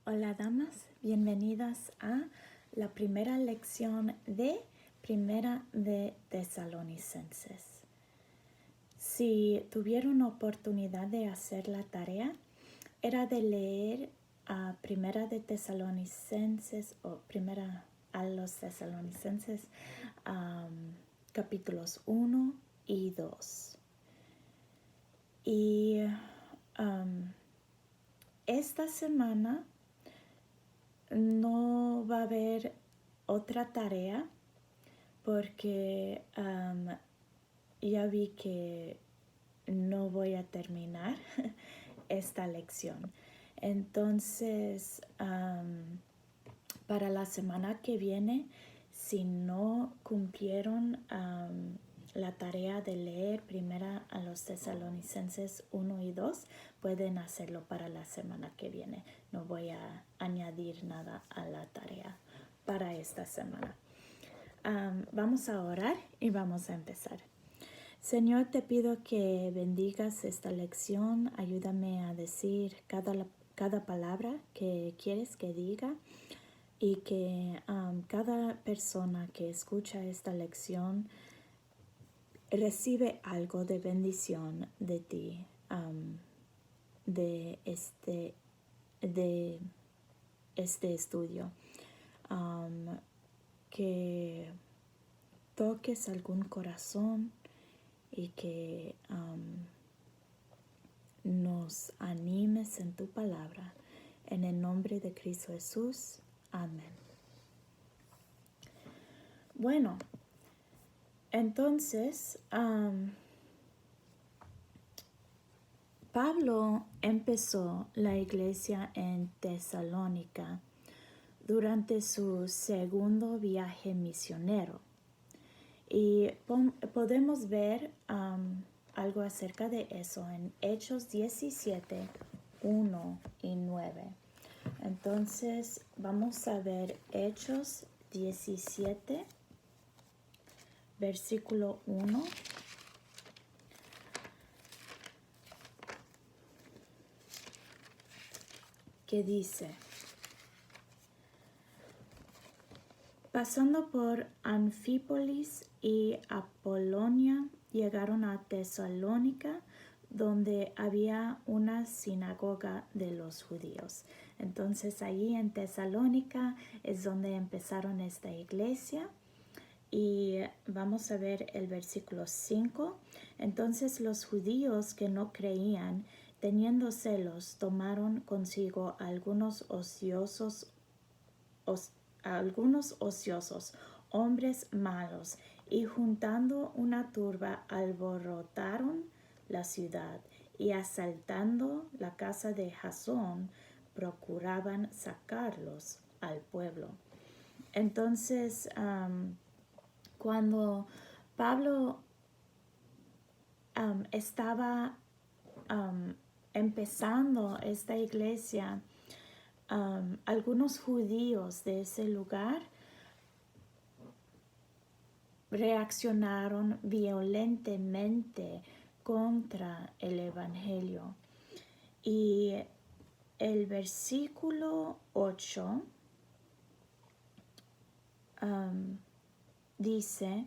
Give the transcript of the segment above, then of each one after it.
Hola damas, bienvenidas a la primera lección de Primera de Tesalonicenses. Si tuvieron oportunidad de hacer la tarea, era de leer a Primera de Tesalonicenses o Primera a los Tesalonicenses capítulos 1 y 2. Y esta semana no va a haber otra tarea porque ya vi que no voy a terminar esta lección. Entonces, para la semana que viene, si no cumplieron la tarea de leer primera a los Tesalonicenses 1 y 2, pueden hacerlo para la semana que viene. No voy a añadir nada a la tarea para esta semana. Vamos a orar y vamos a empezar. Señor, te pido que bendigas esta lección. Ayúdame a decir cada palabra que quieres que diga y que cada persona que escucha esta lección recibe algo de bendición de ti, de este estudio. Que toques algún corazón y que nos animes en tu palabra. En el nombre de Cristo Jesús. Amén. Bueno, entonces, Pablo empezó la iglesia en Tesalónica durante su segundo viaje misionero. Y podemos ver algo acerca de eso en Hechos 17, 1 y 9. Entonces vamos a ver Hechos 17, versículo 1. Que dice: pasando por Anfípolis y Apolonia, llegaron a Tesalónica, donde había una sinagoga de los judíos. Entonces allí en Tesalónica es donde empezaron esta iglesia. Y vamos a ver el versículo 5. Entonces los judíos que no creían, teniendo celos, tomaron consigo algunos ociosos, hombres malos, y juntando una turba alborotaron la ciudad, y asaltando la casa de Jasón, procuraban sacarlos al pueblo. Entonces, cuando Pablo estaba empezando esta iglesia, algunos judíos de ese lugar reaccionaron violentamente contra el evangelio. Y el versículo 8 dice: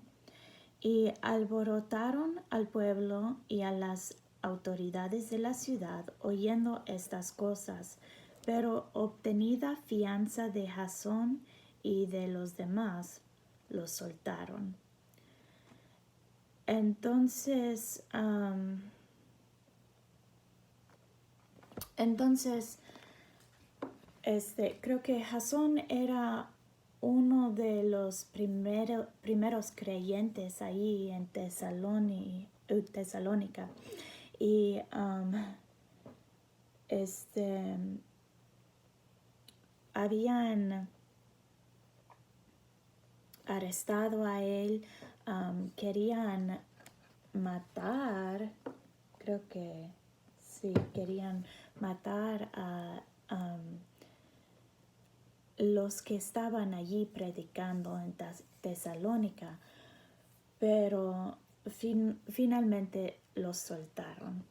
y alborotaron al pueblo y a las autoridades de la ciudad oyendo estas cosas, pero obtenida fianza de Jasón y de los demás, los soltaron. Entonces, creo que Jasón era uno de los primeros creyentes ahí en Tesalónica. Y habían arrestado a él, querían matar, creo que sí, querían matar a los que estaban allí predicando en Tesalónica, pero finalmente los soltaron.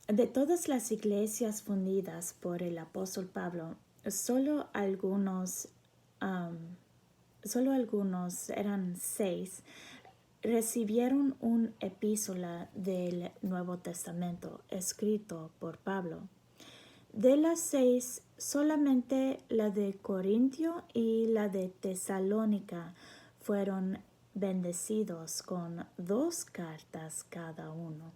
de todas las iglesias fundadas por el apóstol Pablo, solo algunos, eran 6, recibieron una epístola del Nuevo Testamento escrito por Pablo. De las 6, solamente la de Corintio y la de Tesalónica fueron bendecidos con 2 cartas cada uno.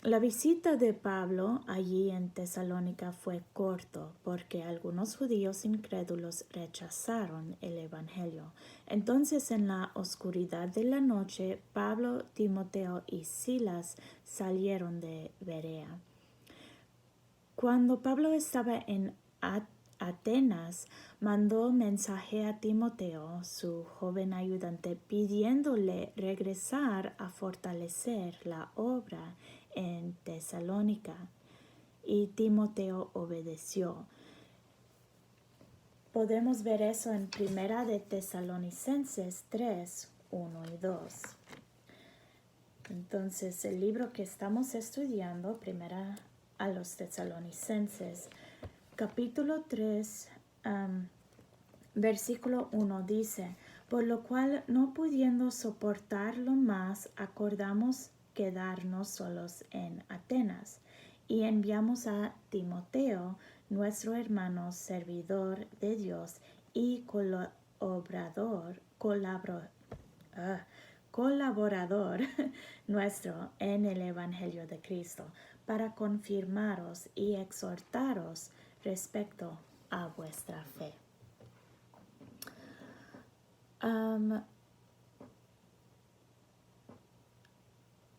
La visita de Pablo allí en Tesalónica fue corto porque algunos judíos incrédulos rechazaron el evangelio. Entonces, en la oscuridad de la noche, Pablo, Timoteo y Silas salieron de Berea. Cuando Pablo estaba en Atenas, mandó mensaje a Timoteo, su joven ayudante, pidiéndole regresar a fortalecer la obra en Tesalónica. Y Timoteo obedeció. Podemos ver eso en Primera de Tesalonicenses 3, 1 y 2. Entonces, el libro que estamos estudiando, Primera a los Tesalonicenses, capítulo 3, versículo 1 dice: por lo cual, no pudiendo soportarlo más, acordamos quedarnos solos en Atenas, y enviamos a Timoteo, nuestro hermano, servidor de Dios y colaborador nuestro en el Evangelio de Cristo, para confirmaros y exhortaros respecto a vuestra fe.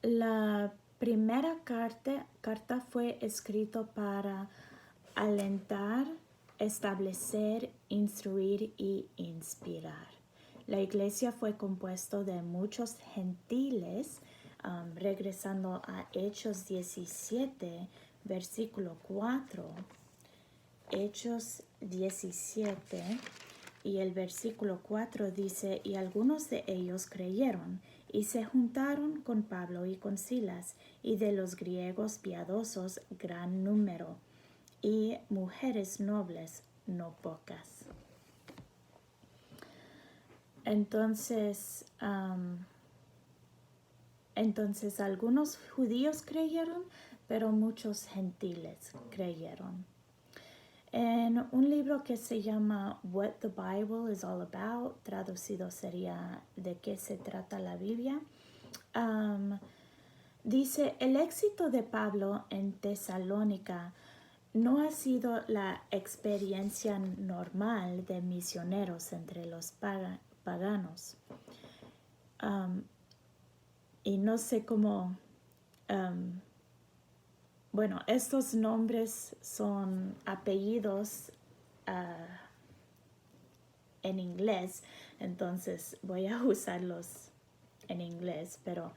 La primera carta fue escrita para alentar, establecer, instruir y inspirar. La iglesia fue compuesta de muchos gentiles, regresando a Hechos 17, versículo 4. Hechos 17 y el versículo 4 dice: y algunos de ellos creyeron y se juntaron con Pablo y con Silas, y de los griegos piadosos gran número, y mujeres nobles no pocas. Entonces algunos judíos creyeron, pero muchos gentiles creyeron. En un libro que se llama What the Bible is All About, traducido sería ¿De qué se trata la Biblia?, dice: el éxito de Pablo en Tesalónica no ha sido la experiencia normal de misioneros entre los paganos. Y no sé cómo... bueno, estos nombres son apellidos en inglés, entonces voy a usarlos en inglés, pero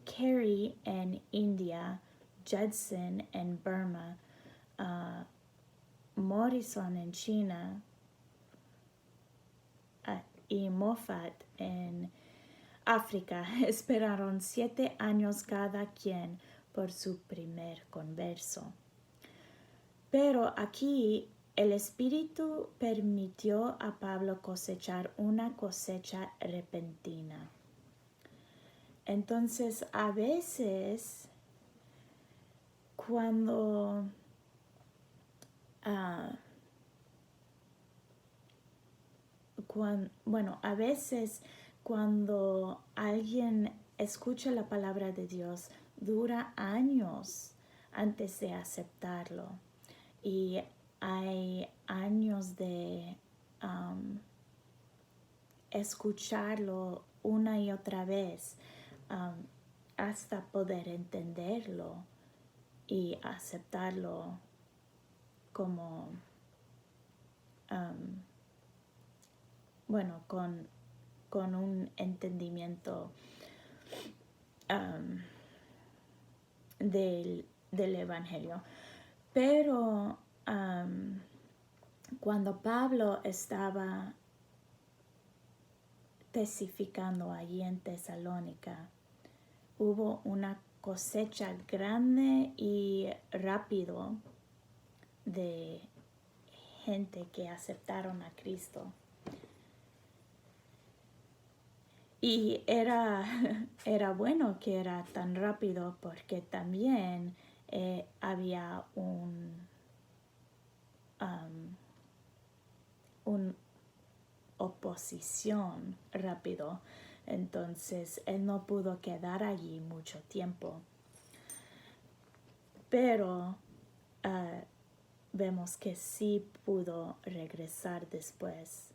Carey en India, Judson en Burma, Morrison en China, y Moffat en África esperaron 7 años cada quien por su primer converso. Pero aquí el Espíritu permitió a Pablo cosechar una cosecha repentina. Entonces, a veces, cuando alguien escucha la palabra de Dios, dura años antes de aceptarlo. Y hay años de escucharlo una y otra vez hasta poder entenderlo y aceptarlo como, con un entendimiento del Evangelio. Pero cuando Pablo estaba testificando allí en Tesalónica, hubo una cosecha grande y rápido de gente que aceptaron a Cristo. Y era bueno que era tan rápido porque también había un oposición rápido. Entonces él no pudo quedar allí mucho tiempo. Pero vemos que sí pudo regresar después.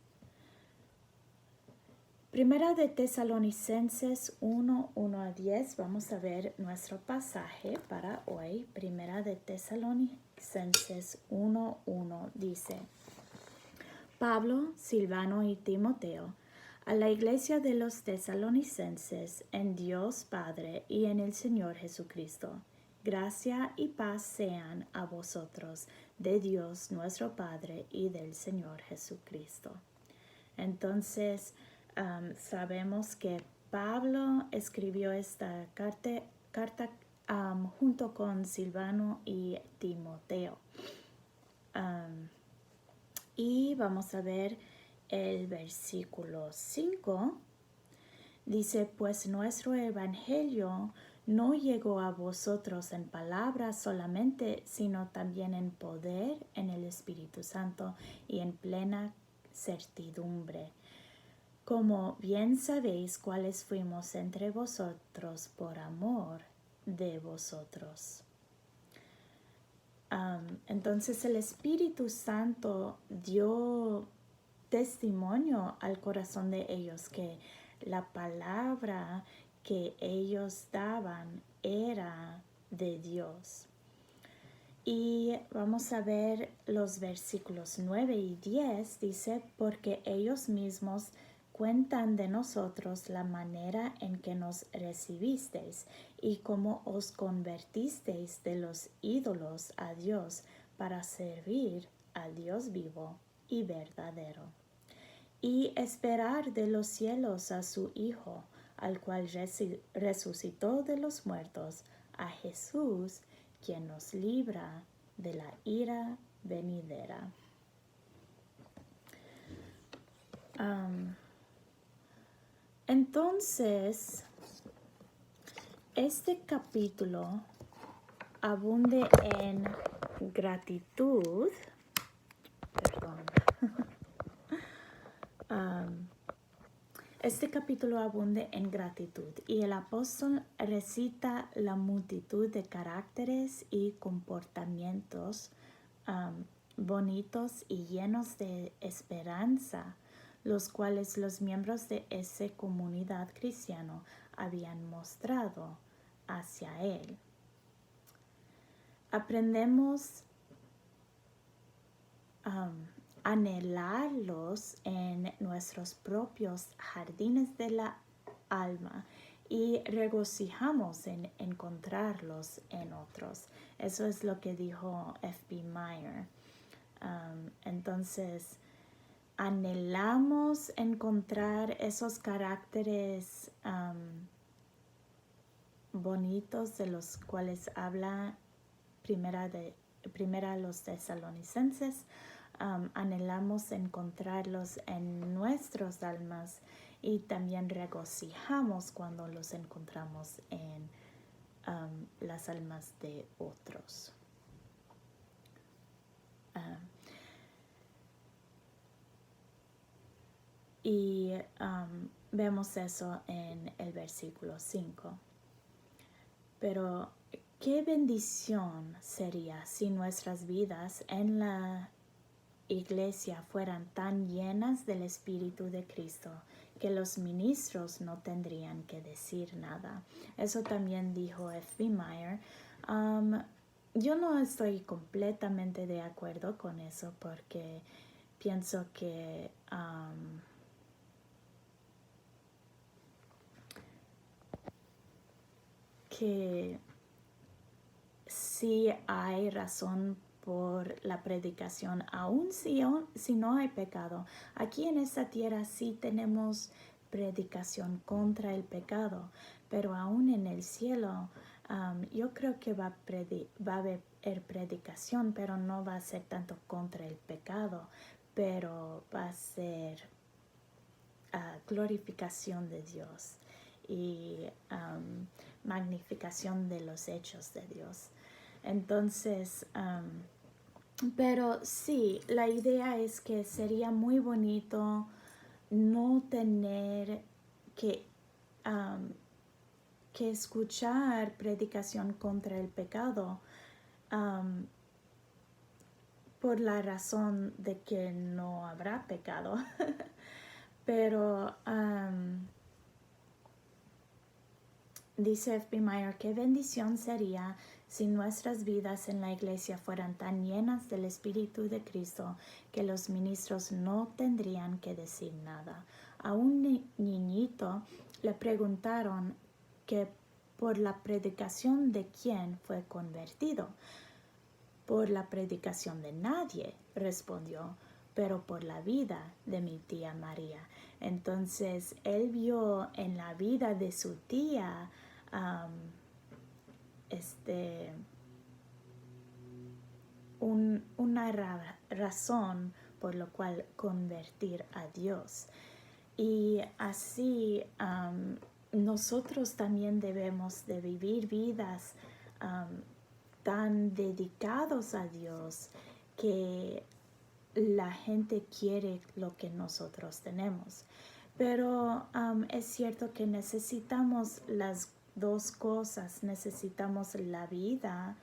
Primera de Tesalonicenses 1, 1 a 10. Vamos a ver nuestro pasaje para hoy. Primera de Tesalonicenses 1, 1 dice: Pablo, Silvano y Timoteo, a la iglesia de los tesalonicenses, en Dios Padre y en el Señor Jesucristo. Gracia y paz sean a vosotros, de Dios nuestro Padre y del Señor Jesucristo. Entonces, sabemos que Pablo escribió esta carta junto con Silvano y Timoteo. Y vamos a ver el versículo 5. Dice, pues nuestro evangelio no llegó a vosotros en palabras solamente, sino también en poder, en el Espíritu Santo y en plena certidumbre. Como bien sabéis cuáles fuimos entre vosotros por amor de vosotros. Entonces el Espíritu Santo dio testimonio al corazón de ellos que la palabra que ellos daban era de Dios. Y vamos a ver los versículos 9 y 10. Dice, porque ellos mismos cuentan de nosotros la manera en que nos recibisteis y cómo os convertisteis de los ídolos a Dios para servir al Dios vivo y verdadero, y esperar de los cielos a su Hijo, al cual resucitó de los muertos, a Jesús, quien nos libra de la ira venidera. Entonces, este capítulo abunde en gratitud. Perdón. Este capítulo abunde en gratitud y el apóstol recita la multitud de caracteres y comportamientos bonitos y llenos de esperanza, los cuales los miembros de esa comunidad cristiana habían mostrado hacia él. Aprendemos anhelarlos en nuestros propios jardines de la alma y regocijamos en encontrarlos en otros. Eso es lo que dijo F.B. Meyer. Entonces, anhelamos encontrar esos caracteres bonitos de los cuales habla primera los tesalonicenses. Anhelamos encontrarlos en nuestras almas y también regocijamos cuando los encontramos en las almas de otros. Y vemos eso en el versículo 5. Pero qué bendición sería si nuestras vidas en la iglesia fueran tan llenas del Espíritu de Cristo que los ministros no tendrían que decir nada. Eso también dijo F.B. Meyer. Yo no estoy completamente de acuerdo con eso porque pienso que sí hay razón por la predicación, aun si no hay pecado. Aquí en esta tierra sí tenemos predicación contra el pecado, pero aún en el cielo yo creo que va a haber predicación, pero no va a ser tanto contra el pecado, pero va a ser glorificación de Dios y magnificación de los hechos de Dios. Entonces, pero sí, la idea es que sería muy bonito no tener que escuchar predicación contra el pecado por la razón de que no habrá pecado. Pero dice F.B. Meyer, qué bendición sería si nuestras vidas en la iglesia fueran tan llenas del Espíritu de Cristo que los ministros no tendrían que decir nada. A un niñito le preguntaron que por la predicación de quién fue convertido. Por la predicación de nadie, respondió, pero por la vida de mi tía María. Entonces él vio en la vida de su tía una razón por la cual convertir a Dios. Y así nosotros también debemos de vivir vidas tan dedicados a Dios que la gente quiere lo que nosotros tenemos. Pero es cierto que necesitamos las dos cosas. Necesitamos la vida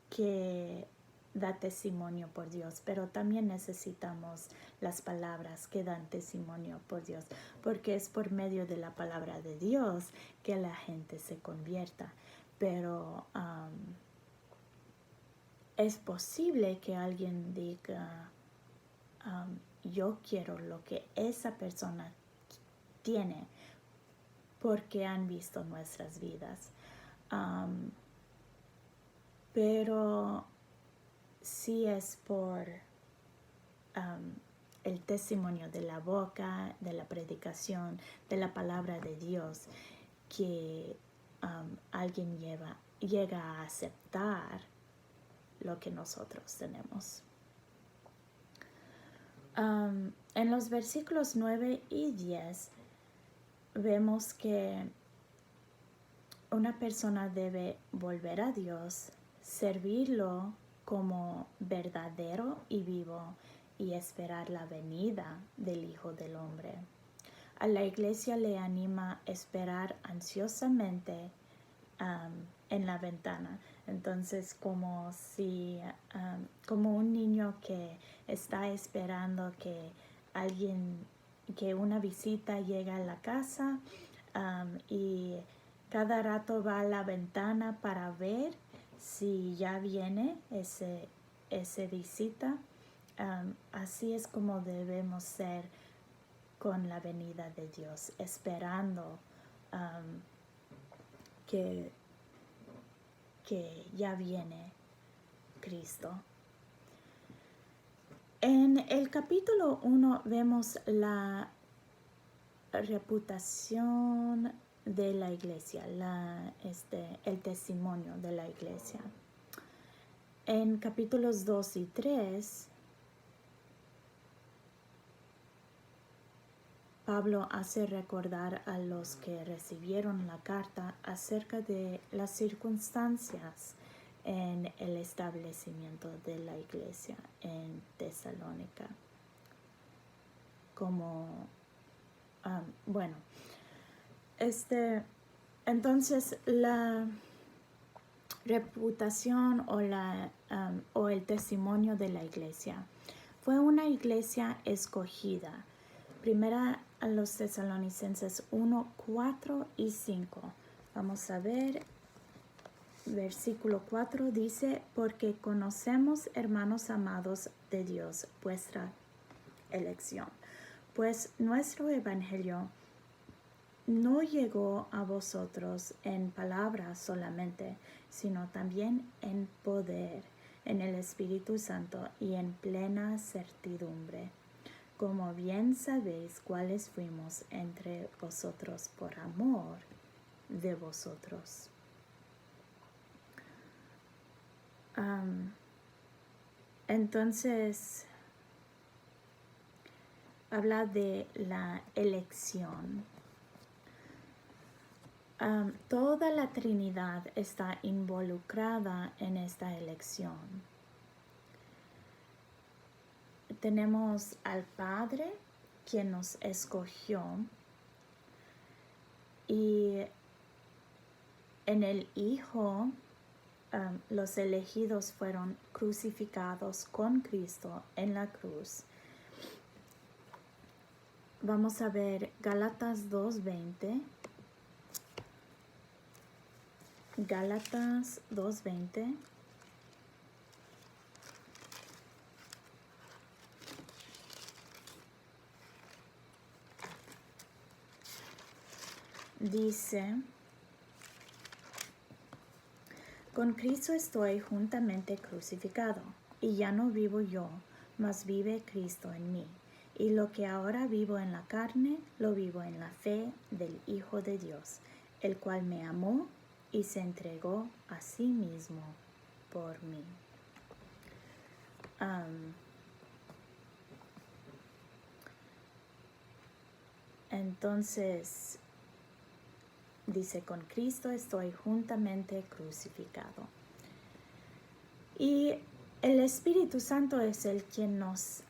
que da testimonio por Dios, pero también necesitamos las palabras que dan testimonio por Dios, porque es por medio de la palabra de Dios que la gente se convierta. Pero es posible que alguien diga, yo quiero lo que esa persona tiene porque han visto nuestras vidas. Pero sí es por el testimonio de la boca, de la predicación, de la palabra de Dios, que alguien llega a aceptar lo que nosotros tenemos. En los versículos 9 y 10 vemos que una persona debe volver a Dios, servirlo como verdadero y vivo y esperar la venida del Hijo del Hombre. A la iglesia le anima a esperar ansiosamente en la ventana. Entonces, como un niño que está esperando que una visita llegue a la casa y cada rato va a la ventana para ver si ya viene ese visita. Así es como debemos ser con la venida de Dios, esperando que ya viene Cristo. En el capítulo 1 vemos la reputación de la iglesia, el testimonio de la iglesia. En capítulos 2 y 3, Pablo hace recordar a los que recibieron la carta acerca de las circunstancias en el establecimiento de la iglesia en Tesalónica. Entonces la reputación o el testimonio de la iglesia fue una iglesia escogida. Primera a los Tesalonicenses 1, 4 y 5. Vamos a ver. Versículo 4 dice, porque conocemos, hermanos amados de Dios, vuestra elección, pues nuestro evangelio no llegó a vosotros en palabras solamente, sino también en poder, en el Espíritu Santo y en plena certidumbre. como bien sabéis cuáles fuimos entre vosotros por amor de vosotros. Entonces, habla de la elección. Toda la Trinidad está involucrada en esta elección. Tenemos al Padre, quien nos escogió, y en el Hijo, los elegidos fueron crucificados con Cristo en la cruz. Vamos a ver Gálatas 2:20. Gálatas 2:20. Dice: con Cristo estoy juntamente crucificado, y ya no vivo yo, mas vive Cristo en mí. Y lo que ahora vivo en la carne, lo vivo en la fe del Hijo de Dios, el cual me amó y se entregó a sí mismo por mí. Entonces, dice, con Cristo estoy juntamente crucificado. Y el Espíritu Santo es el quien nos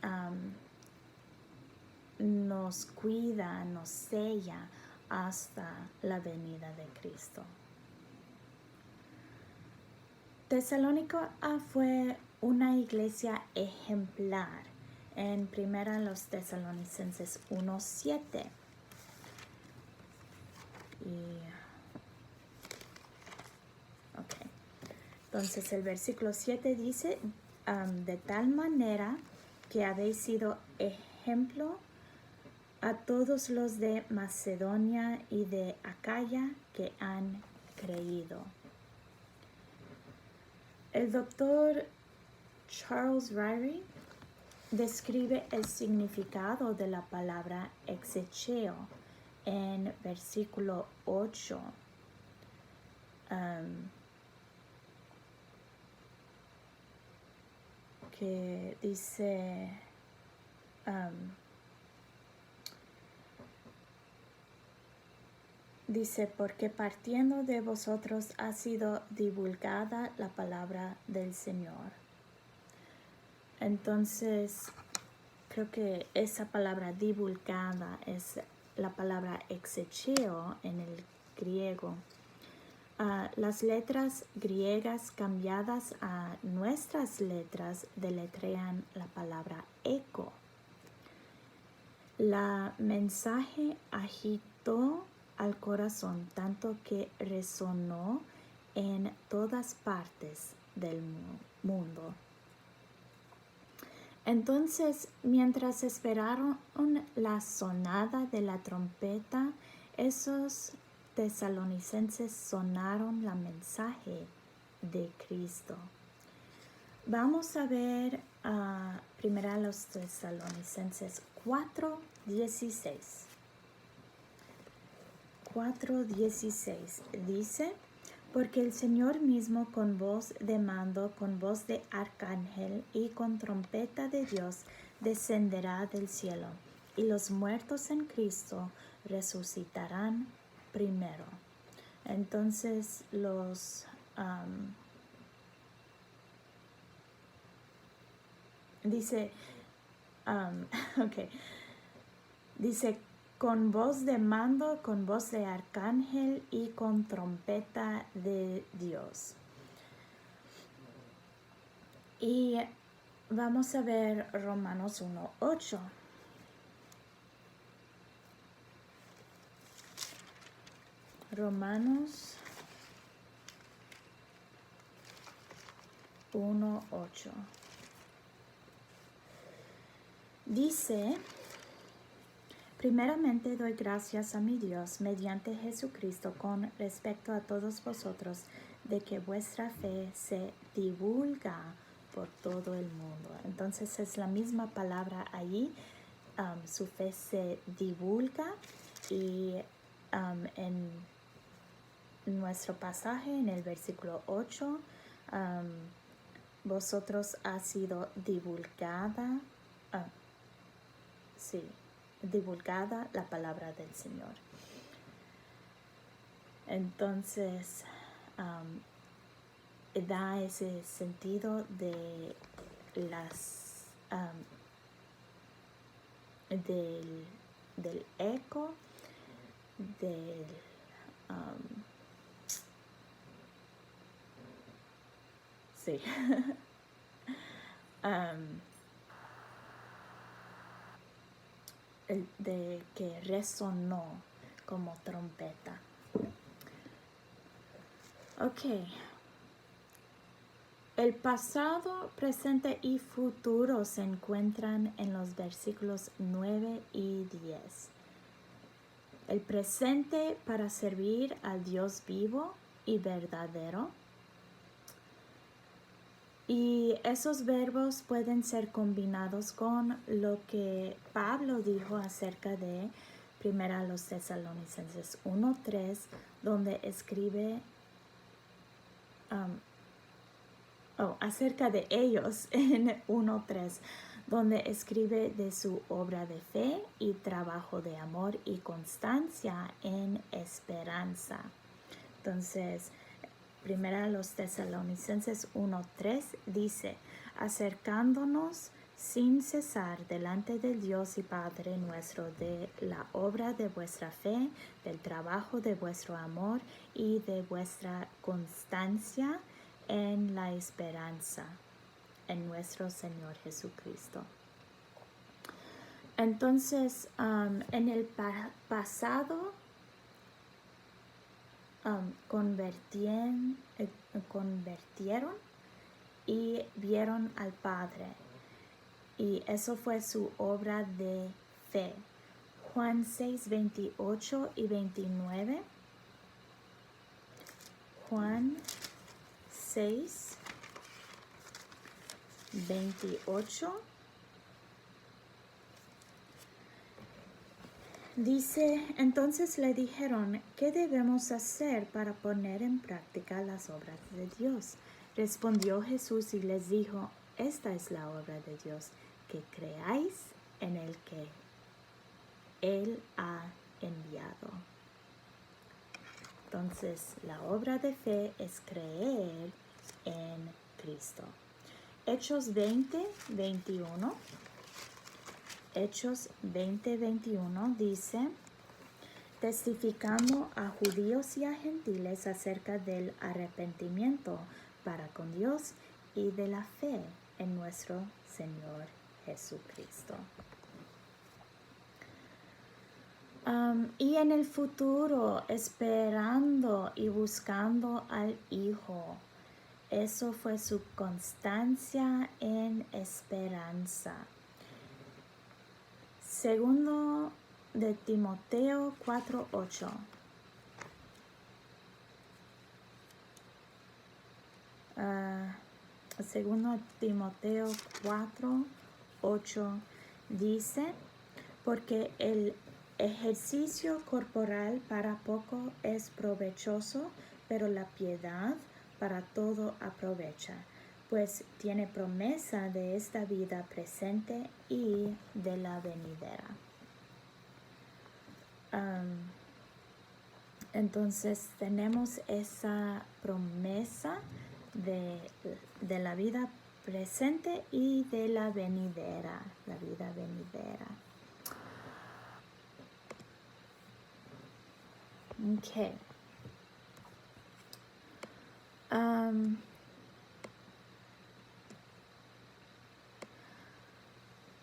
cuida, nos sella hasta la venida de Cristo. Tesalónica fue una iglesia ejemplar en primera los Tesalonicenses 1:7. Entonces el versículo 7 dice, de tal manera que habéis sido ejemplo a todos los de Macedonia y de Acaya que han creído. El doctor Charles Ryrie describe el significado de la palabra exegeo en versículo 8. Que dice, porque partiendo de vosotros ha sido divulgada la palabra del Señor. Entonces, creo que esa palabra divulgada es la palabra exegeo en el griego. Las letras griegas cambiadas a nuestras letras deletrean la palabra eco. La mensaje agitó al corazón tanto que resonó en todas partes del mundo. Entonces, mientras esperaron la sonada de la trompeta, esos tesalonicenses sonaron la mensaje de Cristo. Vamos a ver primero a los Tesalonicenses 4:16. 4:16 dice, porque el Señor mismo con voz de mando, con voz de arcángel y con trompeta de Dios descenderá del cielo, y los muertos en Cristo resucitarán primero. Entonces dice con voz de mando, con voz de arcángel y con trompeta de Dios. Y vamos a ver Romanos 1:8. Romanos 1:8. Dice, primeramente doy gracias a mi Dios mediante Jesucristo con respecto a todos vosotros, de que vuestra fe se divulga por todo el mundo. Entonces es la misma palabra allí, su fe se divulga y en nuestro pasaje, en el versículo 8, vosotros ha sido divulgada, divulgada la palabra del Señor. Entonces, da ese sentido de las del eco, del sí. De que resonó como trompeta. Ok. El pasado, presente y futuro se encuentran en los versículos 9 y 10. El presente para servir al Dios vivo y verdadero. Y esos verbos pueden ser combinados con lo que Pablo dijo acerca de 1 Tesalonicenses 1:3, donde escribe acerca de ellos en 1:3, donde escribe de su obra de fe y trabajo de amor y constancia en esperanza. Entonces, 1 Tesalonicenses 1:3 dice, acercándonos sin cesar delante del Dios y Padre nuestro de la obra de vuestra fe, del trabajo de vuestro amor y de vuestra constancia en la esperanza en nuestro Señor Jesucristo. Entonces, en el pasado, convirtieron y vieron al Padre. Y eso fue su obra de fe. Juan 6, 28 y 29. Juan 6, 28. Dice, entonces le dijeron, ¿qué debemos hacer para poner en práctica las obras de Dios? Respondió Jesús y les dijo, esta es la obra de Dios, que creáis en el que Él ha enviado. Entonces, la obra de fe es creer en Cristo. Hechos 20, 21. Hechos 20, 21 dice, testificando a judíos y a gentiles acerca del arrepentimiento para con Dios y de la fe en nuestro Señor Jesucristo. Y en el futuro, esperando y buscando al Hijo. Eso fue su constancia en esperanza. Segundo de Timoteo 4:8. Segundo de Timoteo 4:8 dice, porque el ejercicio corporal para poco es provechoso, pero la piedad para todo aprovecha, pues tiene promesa de esta vida presente y de la venidera. Entonces tenemos esa promesa de la vida presente y de la venidera, la vida venidera. Okay.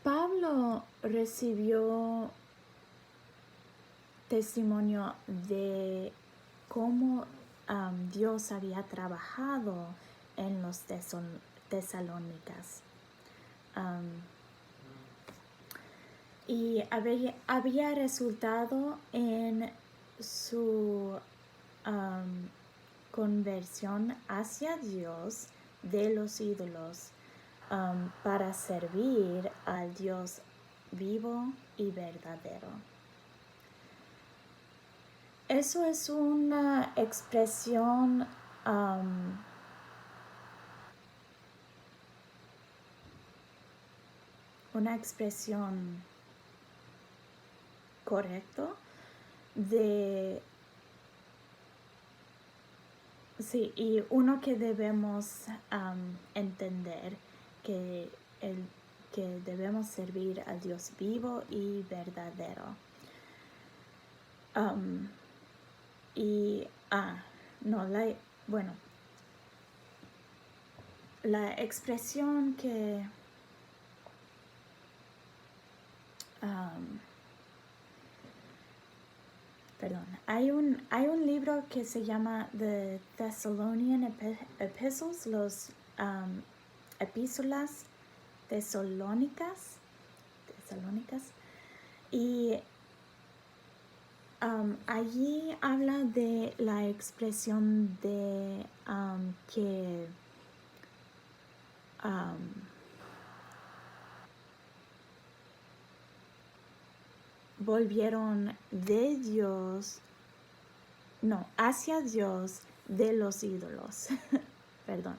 Pablo recibió testimonio de cómo Dios había trabajado en los tesalónicas. Y había resultado en su conversión hacia Dios de los ídolos para servir al Dios vivo y verdadero. Eso es una expresión correcta de sí, y uno que debemos entender que debemos servir al Dios vivo y verdadero. La expresión que hay un libro que se llama The Thessalonian Epistles, los epístolas tesalónicas, y allí habla de la expresión de que volvieron de Dios, hacia Dios de los ídolos. Perdón.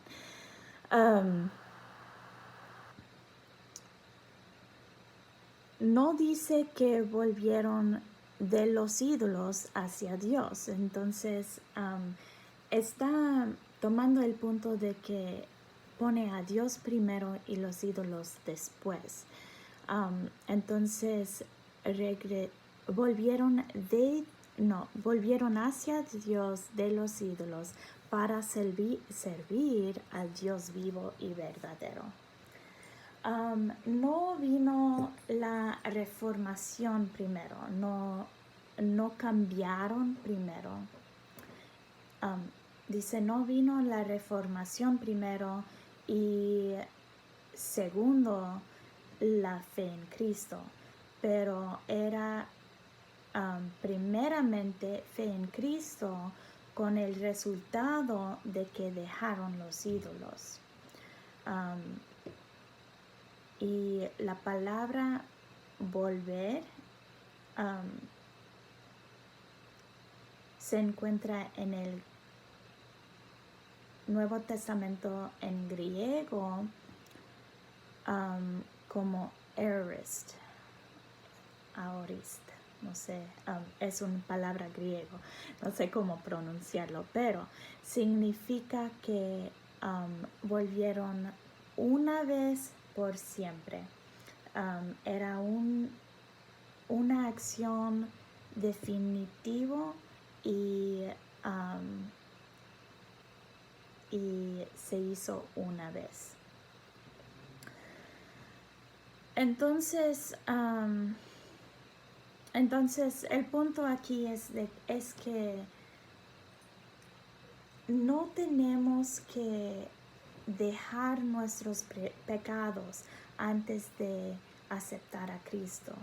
No dice que volvieron de los ídolos hacia Dios. Entonces, está tomando el punto de que pone a Dios primero y los ídolos después. Entonces, volvieron hacia Dios de los ídolos para servir al Dios vivo y verdadero. No vino la reformación primero, no cambiaron primero. Dice, no vino la reformación primero y segundo la fe en Cristo, pero era primeramente fe en Cristo con el resultado de que dejaron los ídolos. Y la palabra volver se encuentra en el Nuevo Testamento en griego como aorist, no sé, es una palabra griego, no sé cómo pronunciarlo, pero significa que volvieron una vez por siempre. Era una acción definitiva y se hizo una vez. Entonces el punto aquí es que no tenemos que dejar nuestros pecados antes de aceptar a Cristo.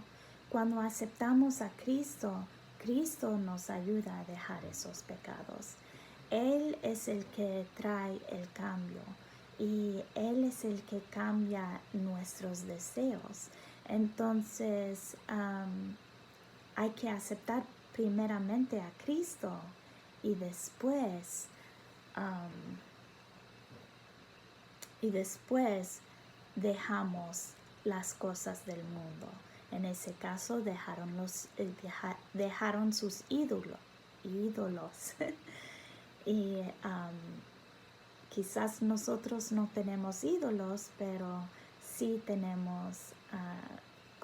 Cuando aceptamos a Cristo, Cristo nos ayuda a dejar esos pecados. Él es el que trae el cambio y Él es el que cambia nuestros deseos. Entonces, hay que aceptar primeramente a Cristo y después dejamos las cosas del mundo. En ese caso dejaron sus ídolos. Y quizás nosotros no tenemos ídolos, pero sí tenemos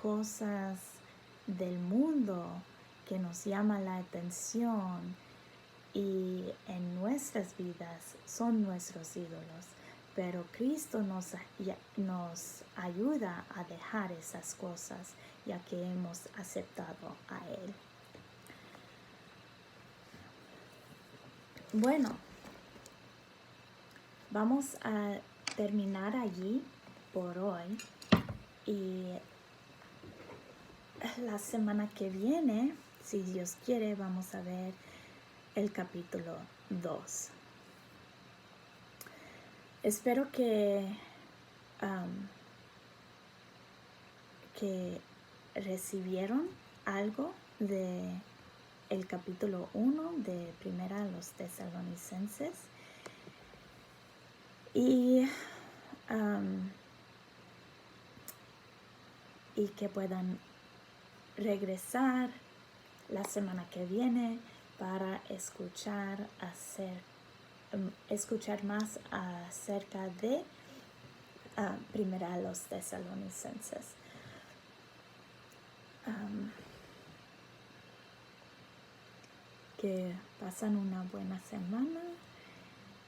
cosas del mundo que nos llaman la atención y en nuestras vidas son nuestros ídolos. Pero Cristo nos ayuda a dejar esas cosas, ya que hemos aceptado a Él. Bueno, vamos a terminar allí por hoy. Y la semana que viene, si Dios quiere, vamos a ver el capítulo 2. Espero que recibieron algo de el capítulo 1 de Primera a los Tesalonicenses y que puedan regresar la semana que viene para escuchar más acerca de Primera a los Tesalonicenses. Que pasan una buena semana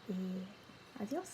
y adiós.